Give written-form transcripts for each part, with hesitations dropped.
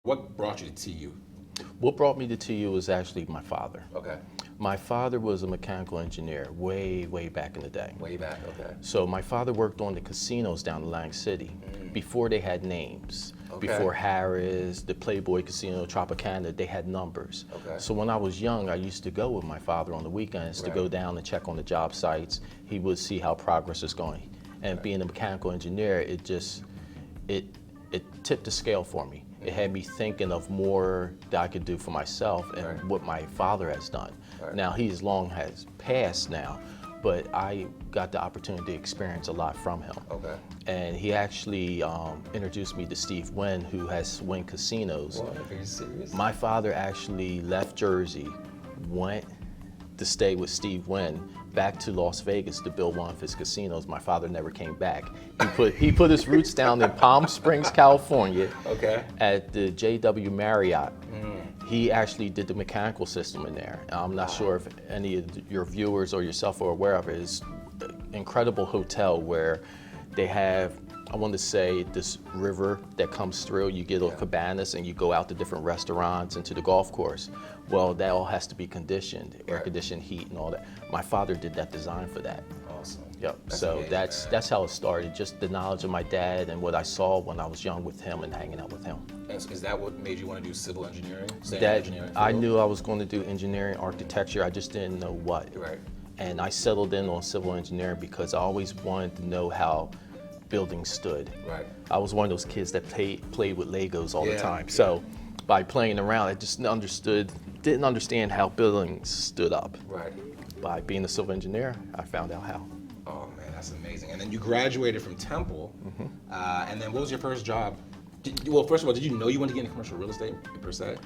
What brought you to TU? What brought me to TU was actually my father. Okay. My father was a mechanical engineer way back in the day. Way back, okay. So my father worked on the casinos down in Lang City before they had names. Okay. Before Harris, the Playboy Casino, Tropicana, they had numbers. Okay. So when I was young, I used to go with my father on the weekends to go down and check on the job sites. He would see how progress is going. And being a mechanical engineer, it tipped the scale for me. It had me thinking of more that I could do for myself and what my father has done. Now, he's long has passed now, but I got the opportunity to experience a lot from him. Okay. And he actually introduced me to Steve Wynn, who has Wynn Casinos. What? Are you serious? My father actually left Jersey, went to stay with Steve Wynn, back to Las Vegas to build one of his casinos. My father never came back. He put his roots down in Palm Springs, California, Okay. at the JW Marriott. He actually did the mechanical system in there. I'm not sure if any of your viewers or yourself are aware of it. It's an incredible hotel where they have, I want to say, this river that comes through. You get little cabanas and you go out to different restaurants and to the golf course. Well, that all has to be conditioned, air conditioned, heat and all that. My father did that design for that. Awesome. Yep. That's So amazing, that's how it started. Just the knowledge of my dad and what I saw when I was young with him and hanging out with him. Is that what made you want to do civil engineering? Stay in That engineering I field? knew I was going to do engineering, architecture. I just didn't know what. Right. And I settled in on civil engineering because I always wanted to know how buildings stood. Right. I was one of those kids that played with Legos all the Yeah, time. So by playing around, I just didn't understand how buildings stood up. Right. By being a civil engineer, I found out how. Oh man, that's amazing. And then you graduated from Temple, and then what was your first job? Well, first of all, did you know you wanted to get into commercial real estate per se?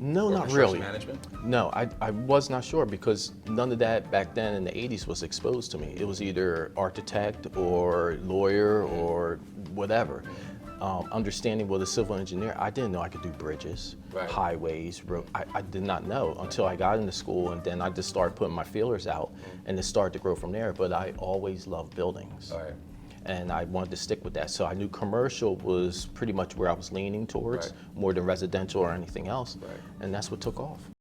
No, Or not construction really. management? No, I was not sure because none of that back then in the 80s was exposed to me. It was either architect or lawyer or whatever. Understanding what a civil engineer, I didn't know I could do bridges, highways, I did not know until I got into school, and then I just started putting my feelers out and it started to grow from there. But I always loved buildings. All right. And I wanted to stick with that. So I knew commercial was pretty much where I was leaning towards, more than residential or anything else. And that's what took off.